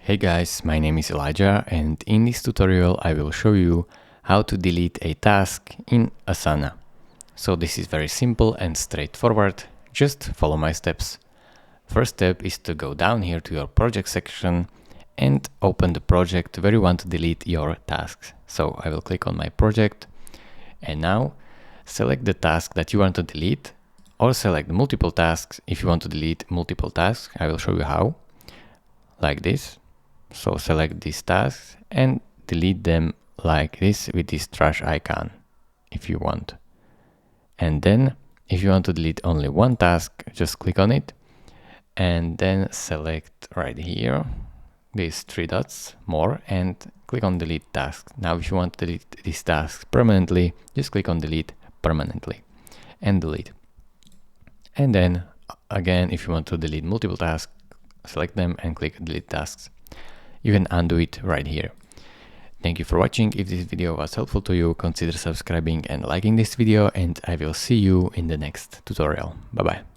Hey guys, my name is Elijah and in this tutorial I will show you how to delete a task in Asana. So this is very simple and straightforward, just follow my steps. First step is to go down here to your project section and open the project where you want to delete your tasks. So I will click on my project and now select the task that you want to delete or select multiple tasks if you want to delete multiple tasks. I will show you how, like this. So select these tasks and delete them like this with this trash icon if you want. And then if you want to delete only one task, just click on it and then select right here these three dots more and click on delete task. Now if you want to delete this task permanently, just click on delete permanently and delete. And then again, if you want to delete multiple tasks, select them and click delete tasks. You can undo it right here. Thank you for watching. If this video was helpful to you, consider subscribing and liking this video, and I will see you in the next tutorial. Bye bye.